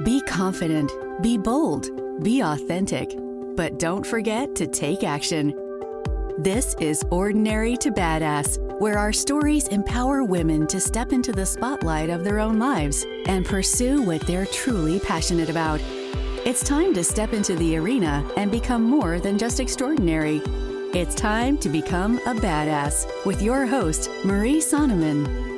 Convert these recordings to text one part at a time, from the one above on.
Be confident, be bold, be authentic, but don't forget to take action. This is Ordinary to Badass, where our stories empower women to step into the spotlight of their own lives and pursue what they're truly passionate about. It's time to step into the arena and become more than just extraordinary. It's time to become a badass with your host, Marie Sonneman.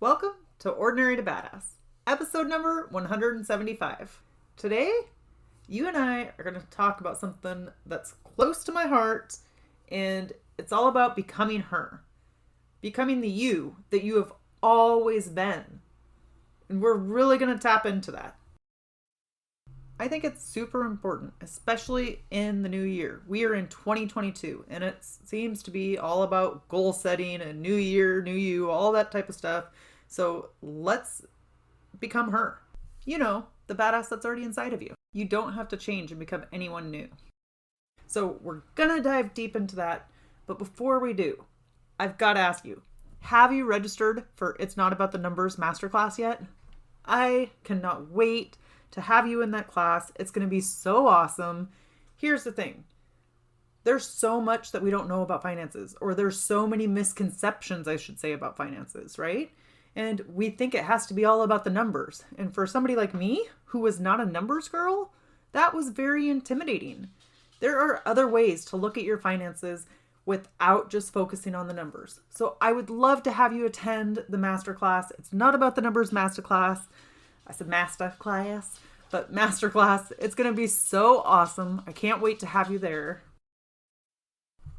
Welcome to Ordinary to Badass, episode number 175. Today, you and I are going to talk about something that's close to my heart, and it's all about becoming her. Becoming the you that you have always been. And we're really going to tap into that. I think it's super important, especially in the new year. We are in 2022, and it seems to be all about goal setting and new year, new you, all that type of stuff. So let's become her. You know, the badass that's already inside of you. You don't have to change and become anyone new. So we're gonna dive deep into that. But before we do, I've got to ask you, have you registered for It's Not About the Numbers Masterclass yet? I cannot wait to have you in that class. It's going to be so awesome. Here's the thing. There's so much that we don't know about finances, or there's so many misconceptions, I should say, about finances, right? And we think it has to be all about the numbers. And for somebody like me, who was not a numbers girl, that was very intimidating. There are other ways to look at your finances without just focusing on the numbers. So I would love to have you attend the masterclass. It's Not About the Numbers Masterclass. I said masterclass, but masterclass. It's going to be so awesome. I can't wait to have you there.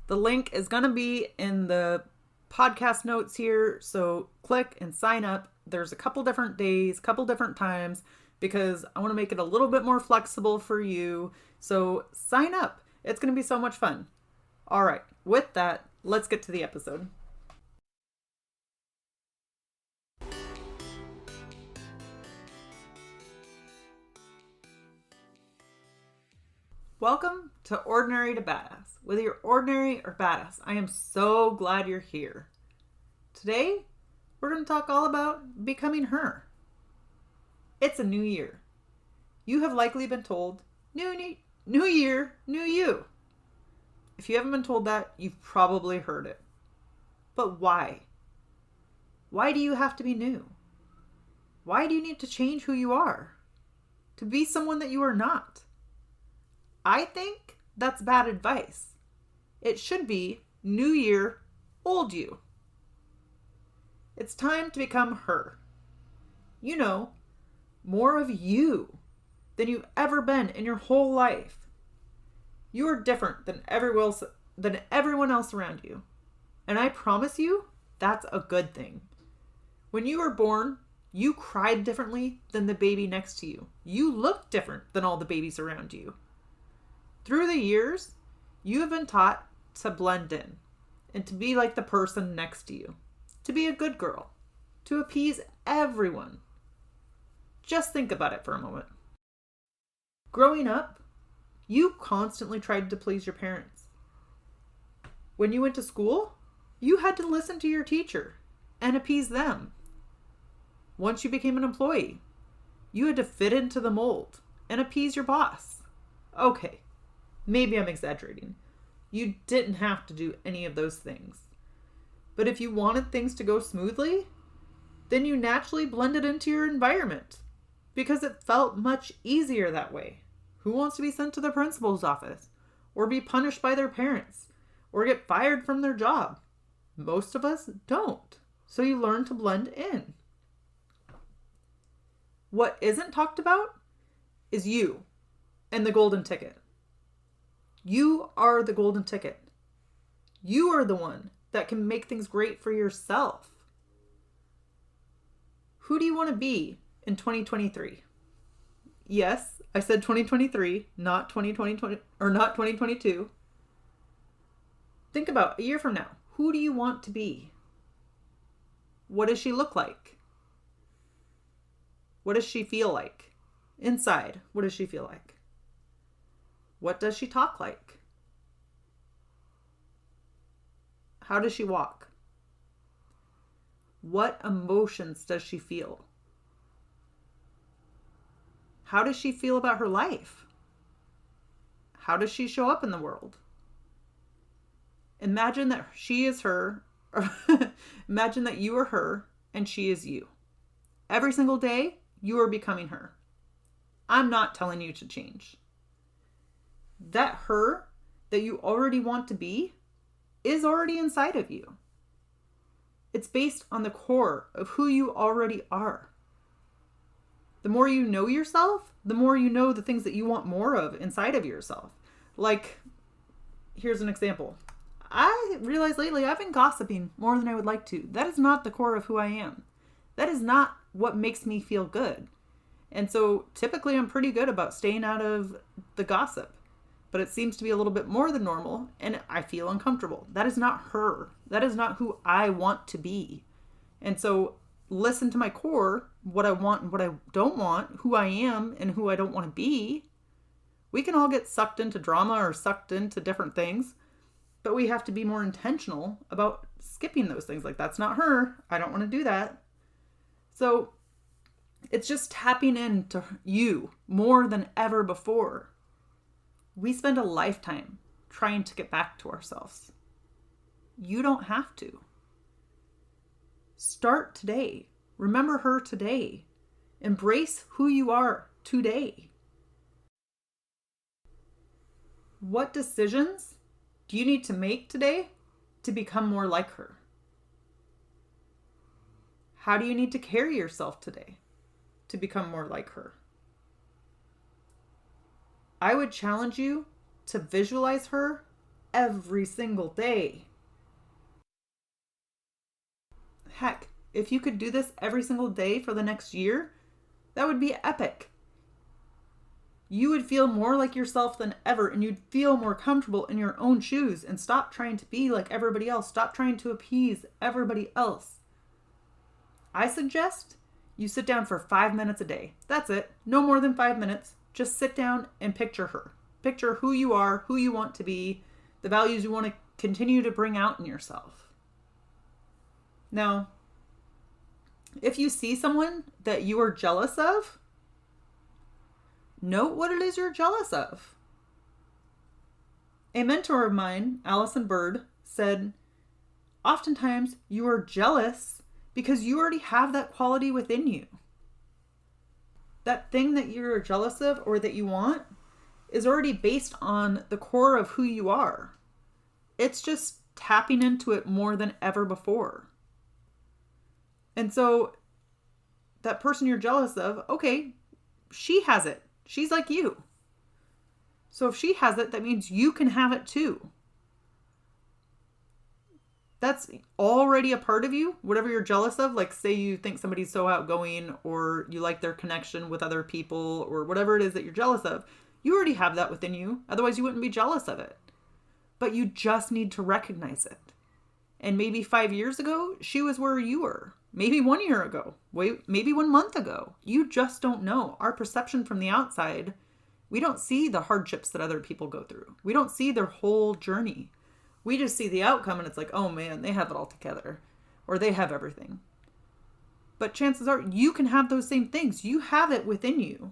The link is going to be in the podcast notes here. So click and sign up. There's a couple different days, couple different times, because I want to make it a little bit more flexible for you. So sign up. It's going to be so much fun. All right. With that, let's get to the episode. Welcome to Ordinary to Badass. Whether you're ordinary or badass, I am so glad you're here. Today, we're going to talk all about becoming her. It's a new year. You have likely been told, new year, new you. If you haven't been told that, you've probably heard it. But why? Why do you have to be new? Why do you need to change who you are? To be someone that you are not? I think that's bad advice. It should be new year, old you. It's time to become her. You know, more of you than you've ever been in your whole life. You are different than everyone else around you. And I promise you, that's a good thing. When you were born, you cried differently than the baby next to you. You looked different than all the babies around you. Through the years, you have been taught to blend in and to be like the person next to you, to be a good girl, to appease everyone. Just think about it for a moment. Growing up, you constantly tried to please your parents. When you went to school, you had to listen to your teacher and appease them. Once you became an employee, you had to fit into the mold and appease your boss. Okay. Maybe I'm exaggerating. You didn't have to do any of those things. But if you wanted things to go smoothly, then you naturally blended into your environment because it felt much easier that way. Who wants to be sent to the principal's office or be punished by their parents or get fired from their job? Most of us don't. So you learn to blend in. What isn't talked about is you and the golden ticket. You are the golden ticket. You are the one that can make things great for yourself. Who do you want to be in 2023? Yes, I said 2023, not 2020 or not 2022. Think about a year from now. Who do you want to be? What does she look like? What does she feel like? Inside, what does she feel like? What does she talk like? How does she walk? What emotions does she feel? How does she feel about her life? How does she show up in the world? Imagine that she is her, or imagine that you are her and she is you. Every single day, you are becoming her. I'm not telling you to change. That her that you already want to be is already inside of you. It's based on the core of who you already are. The more you know yourself, the more you know the things that you want more of inside of yourself. Like, here's an example. I realized lately I've been gossiping more than I would like to. That is not the core of who I am. That is not what makes me feel good. And so typically I'm pretty good about staying out of the gossip. But it seems to be a little bit more than normal, and I feel uncomfortable. That is not her. That is not who I want to be. And so listen to my core, what I want and what I don't want, who I am and who I don't want to be. We can all get sucked into drama or sucked into different things, but we have to be more intentional about skipping those things. Like, that's not her. I don't want to do that. So it's just tapping into you more than ever before. We spend a lifetime trying to get back to ourselves. You don't have to. Start today. Remember her today. Embrace who you are today. What decisions do you need to make today to become more like her? How do you need to carry yourself today to become more like her? I would challenge you to visualize her every single day. Heck, if you could do this every single day for the next year, that would be epic. You would feel more like yourself than ever, and you'd feel more comfortable in your own shoes and stop trying to be like everybody else. Stop trying to appease everybody else. I suggest you sit down for 5 minutes a day. That's it. No more than 5 minutes. Just sit down and picture her. Picture who you are, who you want to be, the values you want to continue to bring out in yourself. Now, if you see someone that you are jealous of, note what it is you're jealous of. A mentor of mine, Allison Bird, said, oftentimes you are jealous because you already have that quality within you. That thing that you're jealous of or that you want is already based on the core of who you are. It's just tapping into it more than ever before. And so that person you're jealous of, okay, she has it. She's like you. So if she has it, that means you can have it too. That's already a part of you, whatever you're jealous of. Like, say you think somebody's so outgoing, or you like their connection with other people, or whatever it is that you're jealous of. You already have that within you. Otherwise, you wouldn't be jealous of it. But you just need to recognize it. And maybe 5 years ago, she was where you were. Maybe 1 year ago. Maybe 1 month ago. You just don't know. Our perception from the outside, we don't see the hardships that other people go through. We don't see their whole journey. We just see the outcome and it's like, oh man, they have it all together. Or they have everything. But chances are you can have those same things. You have it within you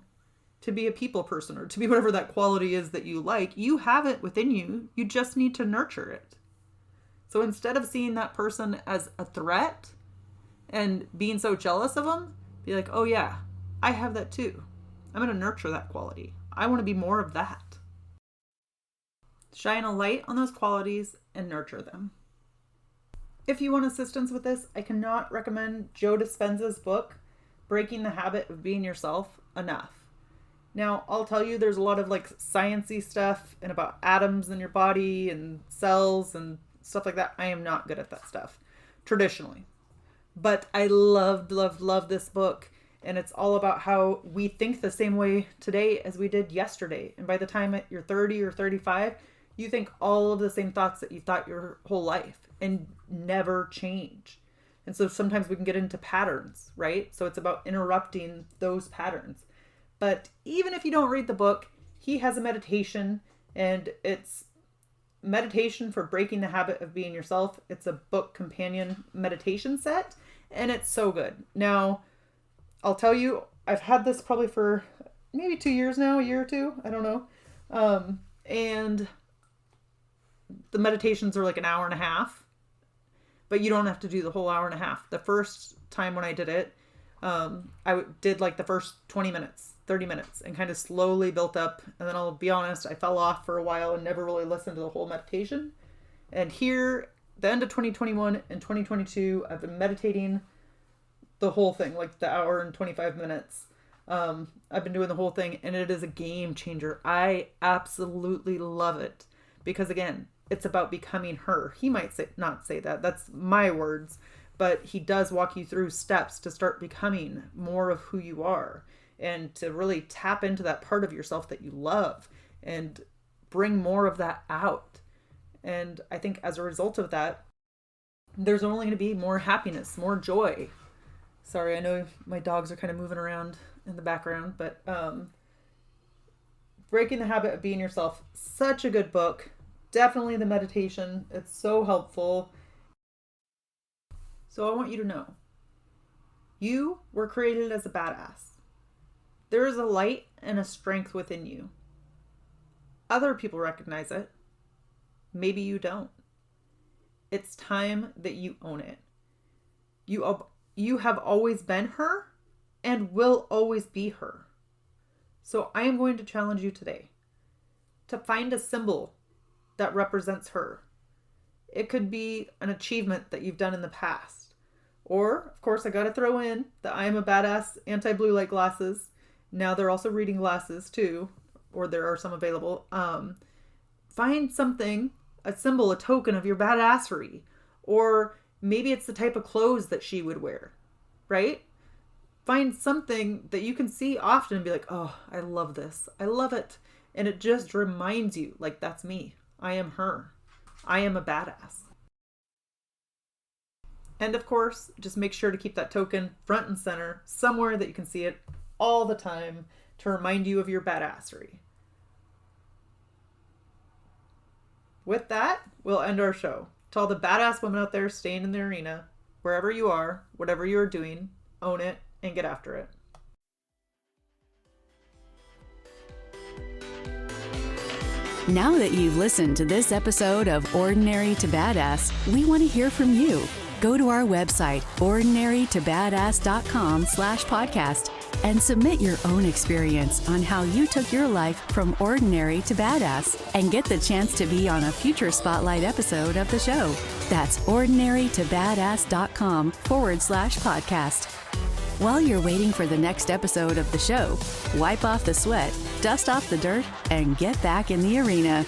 to be a people person, or to be whatever that quality is that you like. You have it within you. You just need to nurture it. So instead of seeing that person as a threat and being so jealous of them, be like, oh yeah, I have that too. I'm going to nurture that quality. I want to be more of that. Shine a light on those qualities and nurture them. If you want assistance with this, I cannot recommend Joe Dispenza's book, Breaking the Habit of Being Yourself, enough. Now, I'll tell you, there's a lot of like sciencey stuff and about atoms in your body and cells and stuff like that. I am not good at that stuff, traditionally. But I love this book. And it's all about how we think the same way today as we did yesterday. And by the time you're 30 or 35, you think all of the same thoughts that you thought your whole life and never change. And so sometimes we can get into patterns, right? So it's about interrupting those patterns. But even if you don't read the book, he has a meditation, and it's meditation for breaking the habit of being yourself. It's a book companion meditation set, and it's so good. Now, I'll tell you, I've had this probably for maybe 2 years now, a year or two, I don't know. And the meditations are like an hour and a half, but you don't have to do the whole hour and a half. The first time when I did it, I did like the first 20 minutes, 30 minutes, and kind of slowly built up. And then I'll be honest, I fell off for a while and never really listened to the whole meditation. And here, the end of 2021 and 2022, I've been meditating the whole thing, like the hour and 25 minutes. I've been doing the whole thing, and it is a game changer. I absolutely love it because, again, it's about becoming her. He might not say that. That's my words. But he does walk you through steps to start becoming more of who you are and to really tap into that part of yourself that you love and bring more of that out. And I think as a result of that, there's only going to be more happiness, more joy. Sorry, I know my dogs are kind of moving around in the background, but Breaking the Habit of Being Yourself, such a good book. Definitely the meditation. It's so helpful. So I want you to know, you were created as a badass. There is a light and a strength within you. Other people recognize it. Maybe you don't. It's time that you own it. You have always been her and will always be her. So I am going to challenge you today to find a symbol that represents her. It could be an achievement that you've done in the past. Or, of course, I got to throw in the I am a badass anti-blue light glasses. Now they're also reading glasses too, or there are some available. Find something, a symbol, a token of your badassery. Or maybe it's the type of clothes that she would wear, right? Find something that you can see often and be like, oh, I love this. I love it. And it just reminds you, like, that's me. I am her. I am a badass. And of course, just make sure to keep that token front and center, somewhere that you can see it all the time to remind you of your badassery. With that, we'll end our show. To all the badass women out there staying in the arena, wherever you are, whatever you're doing, own it and get after it. Now that you've listened to this episode of Ordinary to Badass, we want to hear from you. Go to our website, ordinarytobadass.com/podcast, and submit your own experience on how you took your life from ordinary to badass and get the chance to be on a future spotlight episode of the show. That's ordinarytobadass.com/podcast. While you're waiting for the next episode of the show, wipe off the sweat, dust off the dirt, and get back in the arena.